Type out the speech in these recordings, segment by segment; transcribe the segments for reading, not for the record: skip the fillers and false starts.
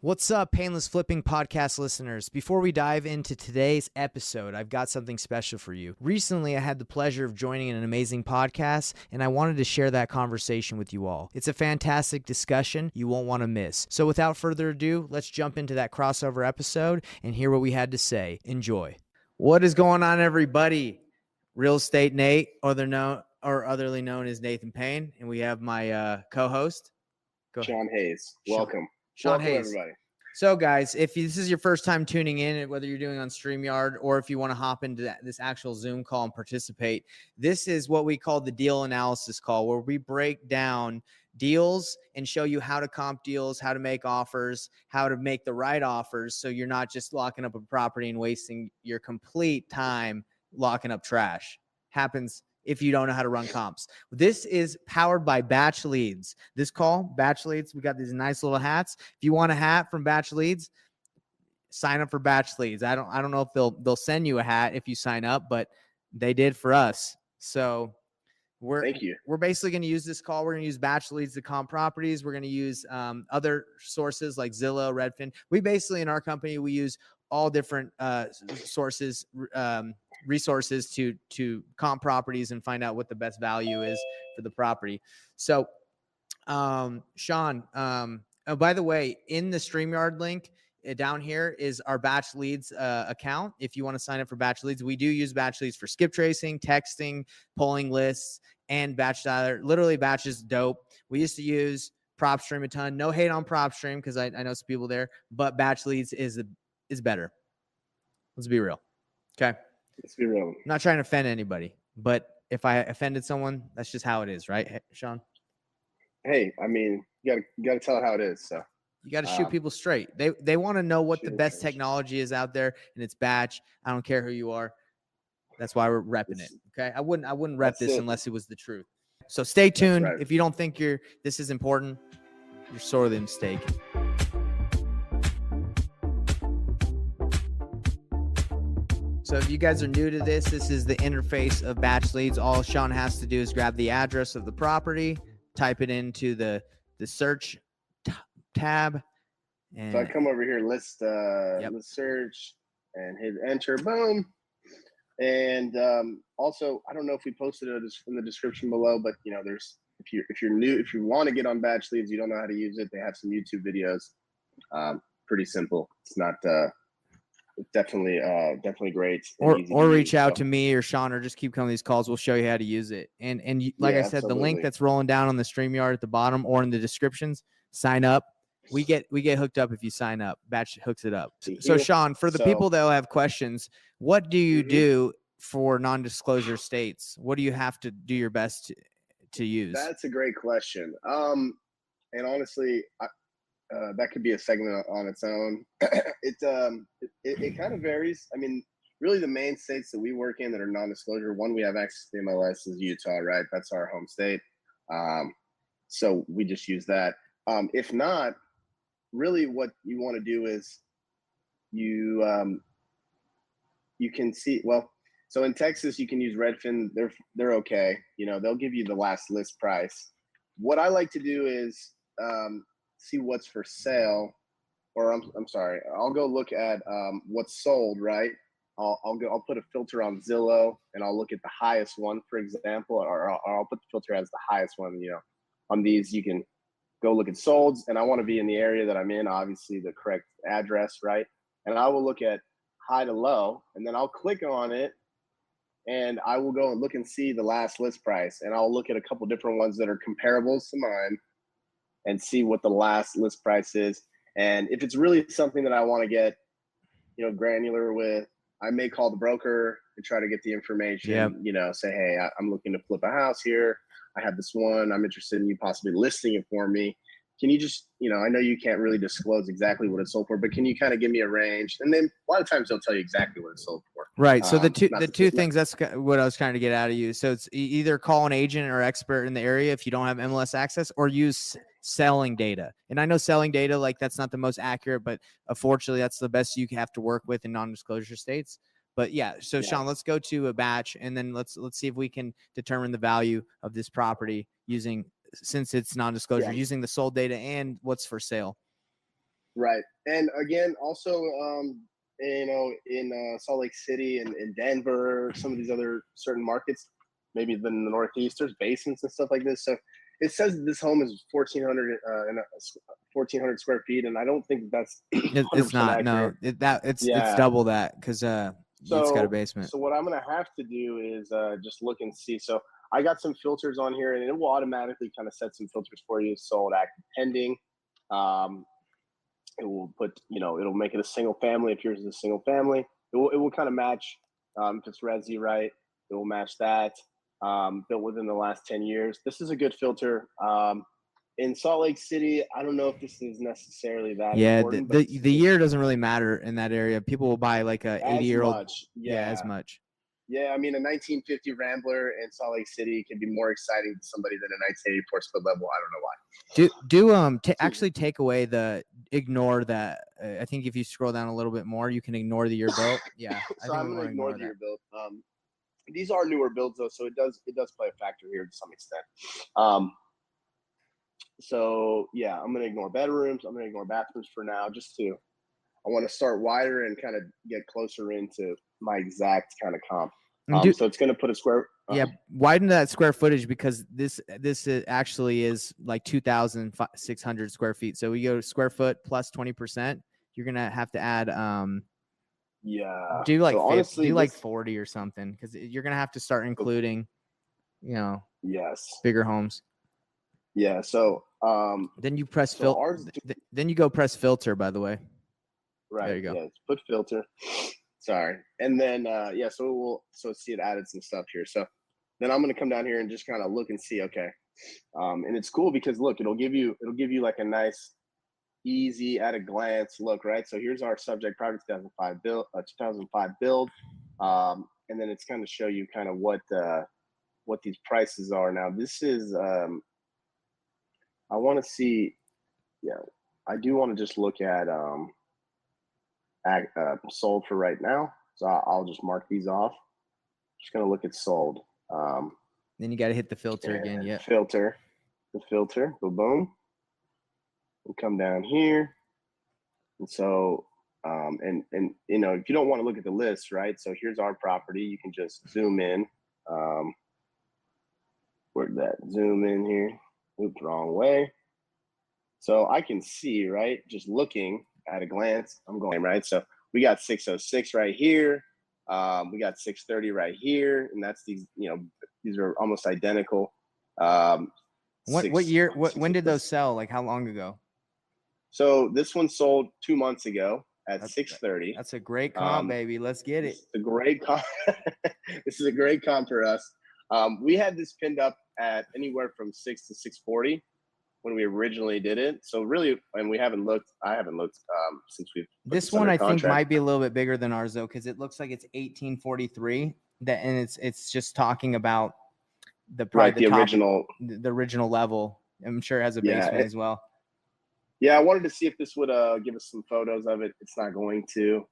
What's up, Painless Flipping podcast listeners? Before we dive into today's episode, I've got something special for you. Recently, I had the pleasure of joining an amazing podcast, and I wanted to share that conversation with you all. It's a fantastic discussion you won't want to miss. So without further ado, let's jump into that crossover episode and hear what we had to say. Enjoy. What is going on, everybody? Real Estate Nate, otherly known as Nathan Payne, and we have my co-host, Sean Hayes. Welcome. Sean Welcome, Hayes. everybody. So, guys, if this is your first time tuning in, whether you're doing on StreamYard or if you want to hop into this actual Zoom call and participate, this is what we call the deal analysis call, where we break down deals and show you how to comp deals, how to make offers, how to make the right offers, so you're not just locking up a property and wasting your complete time locking up trash. Happens if you don't know how to run comps. This is powered by BatchLeads. This call, BatchLeads, we got these nice little hats. If you want a hat from BatchLeads, sign up for BatchLeads. I don't know if they'll send you a hat if you sign up, but they did for us. So Thank you. We're basically going to use this call. We're going to use BatchLeads to comp properties. We're going to use other sources like Zillow, Redfin. We basically, in our company, we use all different sources, resources to comp properties and find out what the best value is for the property. So, Sean, by the way, in the StreamYard link down here is our BatchLeads account. If you want to sign up for BatchLeads, we do use BatchLeads for skip tracing, texting, pulling lists, and batch dialer. Literally, Batch is dope. We used to use PropStream a ton. No hate on PropStream because I know some people there, but BatchLeads is better. Let's be real. Okay. Let's be real. I'm not trying to offend anybody, but if I offended someone, that's just how it is, right, Sean? Hey, I mean, you gotta tell it how it is. So you got to shoot people straight. They want to know what the best straight. technology is out there, and it's Batch. I don't care who you are. That's why we're repping it. Okay. I wouldn't rep this unless it was the truth. So stay tuned. Right. If you don't think this is important, you're sorely mistaken. So if you guys are new to this is the interface of BatchLeads. All Sean has to do is grab the address of the property, type it into the search tab. And so I come over here, let's search and hit enter, boom. And also, I don't know if we posted it in the description below, but there's if you're new, if you want to get on BatchLeads, you don't know how to use it, they have some YouTube videos. Pretty simple. It's not definitely great. Or reach out to me or Sean, or just keep coming to these calls. We'll show you how to use it. And like I said, absolutely. The link that's rolling down on the StreamYard at the bottom or in the descriptions, sign up. We get hooked up if you sign up. Batch hooks it up. So Sean, for the people that will have questions, what do you do for non-disclosure states? What do you have to do your best to use? That's a great question. And honestly, that could be a segment on its own. It kind of varies. I mean, really the main states that we work in that are non-disclosure, one, we have access to the MLS is Utah, right? That's our home state. So we just use that. If not, really what you want to do is you can see, well, so in Texas, you can use Redfin. They're okay. They'll give you the last list price. What I like to do is see what's for sale, or I'm sorry, I'll go look at what's sold, right? I'll put a filter on Zillow and I'll look at the highest one, for example, or I'll put the filter as the highest one. On these, you can go look at solds, and I want to be in the area that I'm in, obviously the correct address, right? And I will look at high to low, and then I'll click on it, and I will go and look and see the last list price, and I'll look at a couple different ones that are comparables to mine and see what the last list price is. And if it's really something that I want to get, granular with, I may call the broker and try to get the information, say, hey, I'm looking to flip a house here. I have this one. I'm interested in you possibly listing it for me. Can you just, I know you can't really disclose exactly what it's sold for, but can you kind of give me a range? And then a lot of times they'll tell you exactly what it's sold for. Right. So the two things, that's what I was trying to get out of you. So it's either call an agent or expert in the area if you don't have MLS access, or use selling data. And I know selling data, like that's not the most accurate, but unfortunately that's the best you have to work with in non-disclosure states. But yeah, so yeah. Sean, let's go to a batch, and then let's see if we can determine the value of this property using, since it's non-disclosure, using the sold data and what's for sale. Right. And again, also, in Salt Lake City and in Denver, some of these other certain markets, maybe even in the Northeast, there's basements and stuff like this. So it says this home is 1,400 square feet, and I don't think that's It's 100% not. No, accurate. it's Yeah. double that because it's got a So basement. so what I'm gonna have to do is just look and see. So I got some filters on here, and it will automatically kind of set some filters for you. Sold, active, pending. Um, it will put, it'll make it a single family if yours is a single family. It will kind of match, if it's resi, right? It will match that. Built within the last 10 years. This is a good filter. In Salt Lake City, I don't know if this is necessarily that Yeah, important, but the year doesn't really matter in that area. People will buy like a as 80-year-old. much. Yeah, as Yeah. much. Yeah, I mean, a 1950 Rambler in Salt Lake City can be more exciting to somebody than a 1984 split level. I don't know why. Actually take away ignore that. I think if you scroll down a little bit more, you can ignore the year built. Yeah, I So think I'm we going want to to ignore ignore the that. year build. These are newer builds though, so it does play a factor here to some extent. So yeah, I'm going to ignore bedrooms. I'm going to ignore bathrooms for now, I want to start wider and kind of get closer into my exact kind of comp. So it's going to put a square. Yeah, widen that square footage because this actually is like 2,600 square feet. So we go square foot plus 20%. You're gonna have to add Yeah. do like so 50, honestly, do like 40 or something because you're gonna have to start including, yes. bigger homes. Yeah. So Then you press so ours. then you go press filter. By the way, Right. there you go. Yeah. Put filter. Sorry. And then yeah. So see it added some stuff here. So then I'm gonna come down here and just kind of look and see. Okay. And it's cool because look, it'll give you like a nice, easy at a glance look, right? So here's our subject property 2005 build, and then it's kind of show you kind of what these prices are. Now this is I want to see, yeah, I do want to just look at sold for right now. So I'll just mark these off. Just gonna look at sold. Then you got to hit the filter again. Yeah. Filter, the filter, boom. We'll come down here. And so, and if you don't want to look at the list, right? So here's our property. You can just zoom in. Where'd that zoom in here? Oops, wrong way. So I can see, right? Just looking at a glance, I'm going right. So we got 606 right here. We got 630 right here, and that's these. These are almost identical. What year? When did those sell? Like how long ago? So this one sold 2 months ago at 630. That's a great comp, baby. Let's get it. A great comp. This is a great comp for us. We had this pinned up at anywhere from 6 to 640 when we originally did it. So really, and I haven't looked since we've. This one I think might be a little bit bigger than ours though, because it looks like it's 1843. And it's just talking about the original level. I'm sure it has a basement as well. Yeah, I wanted to see if this would give us some photos of it. It's not going to,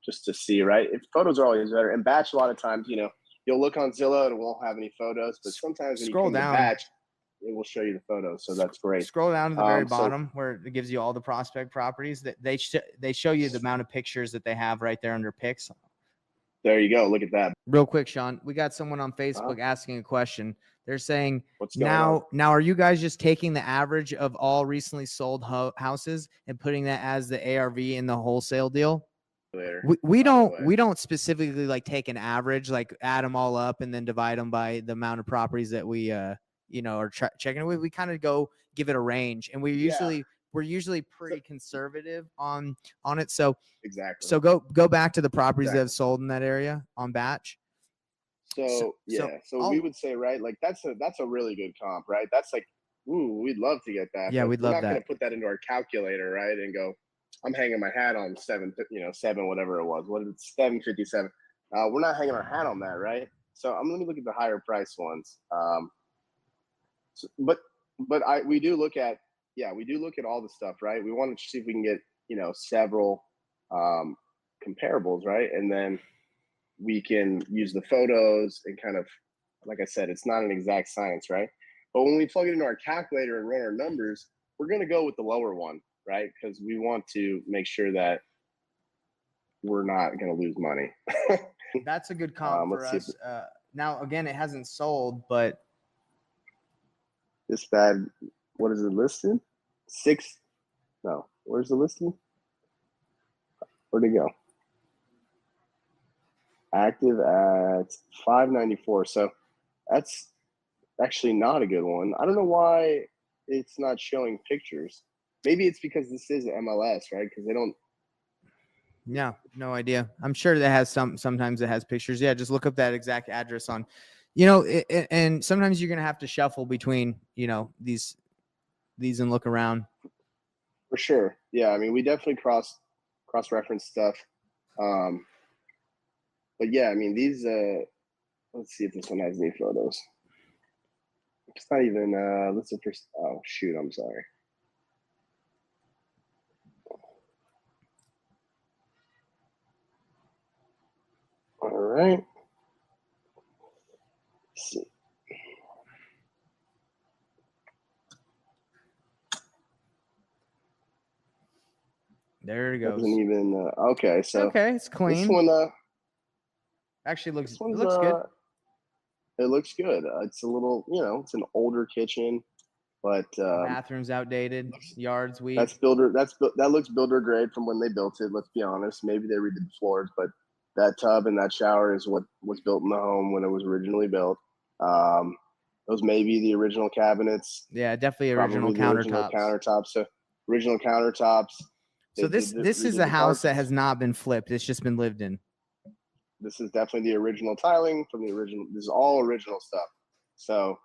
just to see, right? If photos are always better. And Batch, a lot of times, you'll look on Zillow and it won't have any photos, but sometimes when you come down to Batch, it will show you the photos. So that's great. Scroll down to the very bottom where it gives you all the prospect properties. That they show you the amount of pictures that they have right there under pics. There you go. Look at that. Real quick, Sean, we got someone on Facebook asking a question. They're saying, now are you guys just taking the average of all recently sold houses and putting that as the ARV in the wholesale deal? We don't specifically like take an average, like add them all up and then divide them by the amount of properties that we are checking. We kind of go give it a range, and we're usually pretty conservative on it. So exactly. So go back to the properties that have sold in that area on Batch. So we would say, right, like that's a really good comp, right? That's like, ooh, we'd love to get that. Yeah, we'd love that. We're not going to put that into our calculator, right, and go, I'm hanging my hat on 7, whatever it was. What is it, 757? We're not hanging our hat on that, right? So I'm going to look at the higher price ones. We do look at all the stuff, right? We want to see if we can get several comparables, right, and then we can use the photos and kind of, like I said, it's not an exact science, right? But when we plug it into our calculator and run our numbers, we're going to go with the lower one. right? Because we want to make sure that we're not going to lose money. That's a good comp for us. Now, again, it hasn't sold, but this bad, what is it listed? No, where's the listing? Where'd it go? Active at 594. So that's actually not a good one. I don't know why it's not showing pictures. Maybe it's because this is MLS, right? Because they don't. Yeah, no idea. I'm sure that has sometimes it has pictures. Yeah, just look up that exact address on, and sometimes you're going to have to shuffle between, these and look around. For sure. Yeah, I mean, we definitely cross-reference stuff. But yeah, I mean, these, let's see if this one has any photos. It's not even, let's see first. Oh, shoot, I'm sorry. All right. Let's see. There it goes. Doesn't even, okay, so. Okay, it's clean. This one, actually looks good. It looks good. It's a little, it's an older kitchen, but bathroom's outdated, yards weak. That looks builder grade from when they built it. Let's be honest. Maybe they redid the floors, but that tub and that shower is what was built in the home when it was originally built. Those may be the original cabinets. Yeah, definitely original countertops. So original countertops. So this is a house that has not been flipped. It's just been lived in. This is definitely the original tiling from the original. This is all original stuff. So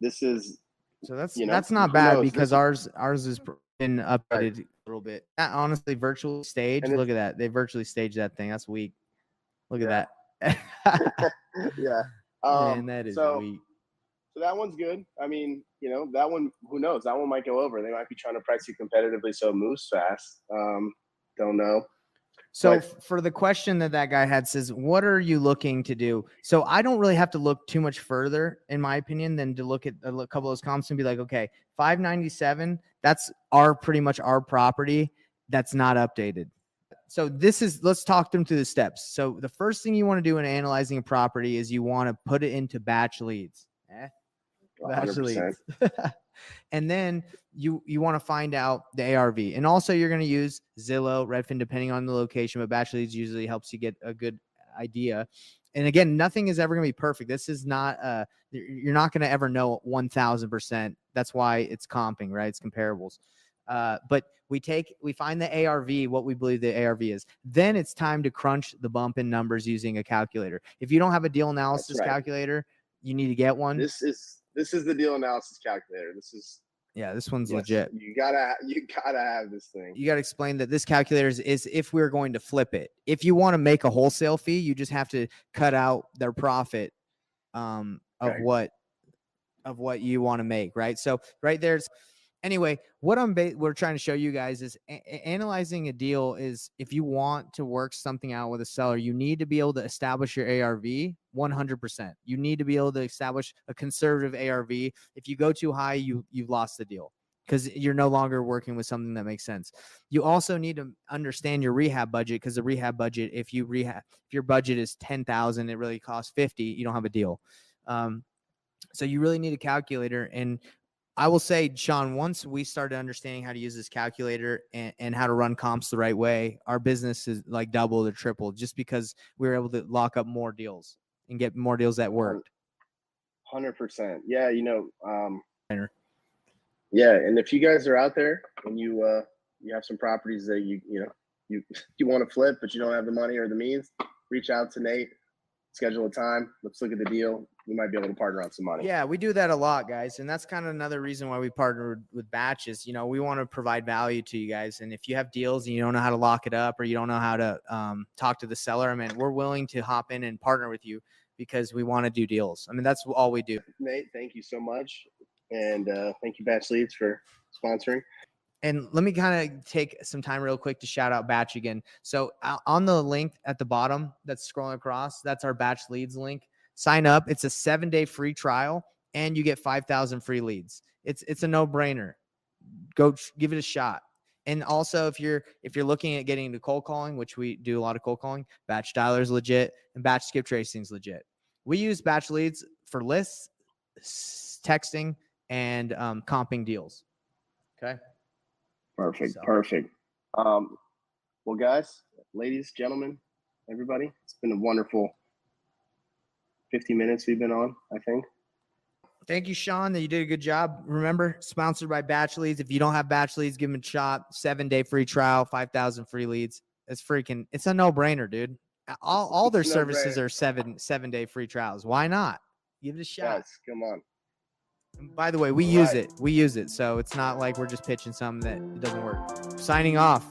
this is. So that's not bad because ours has been updated a little bit. That honestly virtually staged. Look at that. They virtually staged that thing. That's weak. Look at that. Yeah. Man, that is weak. So that one's good. I mean, that one, who knows? That one might go over. They might be trying to price you competitively so it moves fast. Don't know. So for the question that guy had says, what are you looking to do? So I don't really have to look too much further, in my opinion, than to look at a couple of those comps and be like, okay, 597, that's pretty much our property. That's not updated. So let's talk them through the steps. So the first thing you want to do in analyzing a property is you want to put it into BatchLeads. BatchLeads. And then you want to find out the ARV. And also you're going to use Zillow, Redfin, depending on the location, but BatchLeads usually helps you get a good idea. And again, nothing is ever going to be perfect. This is not, you're not going to ever know 1000%. That's why it's comping, right? It's comparables. But we find the ARV, what we believe the ARV is. Then it's time to crunch the bump in numbers using a calculator. If you don't have a deal analysis calculator, you need to get one. This is the deal analysis calculator. This one's legit. You gotta have this thing. You gotta explain that this calculator is if we're going to flip it. If you want to make a wholesale fee, you just have to cut out their profit of what you want to make, right? So right there's. Anyway, what we're trying to show you guys is analyzing a deal is if you want to work something out with a seller, you need to be able to establish your ARV 100%. You need to be able to establish a conservative ARV. If you go too high, you've lost the deal because you're no longer working with something that makes sense. You also need to understand your rehab budget because the rehab budget, if your budget is 10,000, it really costs 50. You don't have a deal. So you really need a calculator. And I will say, Sean, once we started understanding how to use this calculator and how to run comps the right way, our business is like doubled or tripled just because we were able to lock up more deals and get more deals that worked. 100%. Yeah. Yeah. And if you guys are out there and you have some properties that you want to flip, but you don't have the money or the means, reach out to Nate, schedule a time. Let's look at the deal. We might be able to partner on some money. Yeah, we do that a lot, guys. And that's kind of another reason why we partnered with Batches. We want to provide value to you guys. And if you have deals and you don't know how to lock it up or you don't know how to talk to the seller, I mean, we're willing to hop in and partner with you because we want to do deals. I mean, that's all we do. Nate, thank you so much. And thank you, BatchLeads, for sponsoring. And let me kind of take some time real quick to shout out Batch again. So on the link at the bottom that's scrolling across, that's our BatchLeads link. Sign up. It's a 7-day free trial and you get 5,000 free leads. It's a no-brainer. Go give it a shot. And also, if you're looking at getting into cold calling, which we do a lot of cold calling, Batch Dialer is legit and Batch Skip Tracing is legit. We use BatchLeads for lists, texting, and comping deals. Okay. Perfect. So. Perfect. Well, guys, ladies, gentlemen, everybody, it's been a wonderful 50 minutes we've been on, I think. Thank you, Sean. That you did a good job. Remember, sponsored by BatchLeads. If you don't have BatchLeads, give them a shot. 7-day free trial, 5,000 free leads. It's a no-brainer, dude. All their services are 7-day free trials. Why not? Give it a shot. Yes, come on. And by the way, we use it. We use it. So it's not like we're just pitching something that doesn't work. Signing off.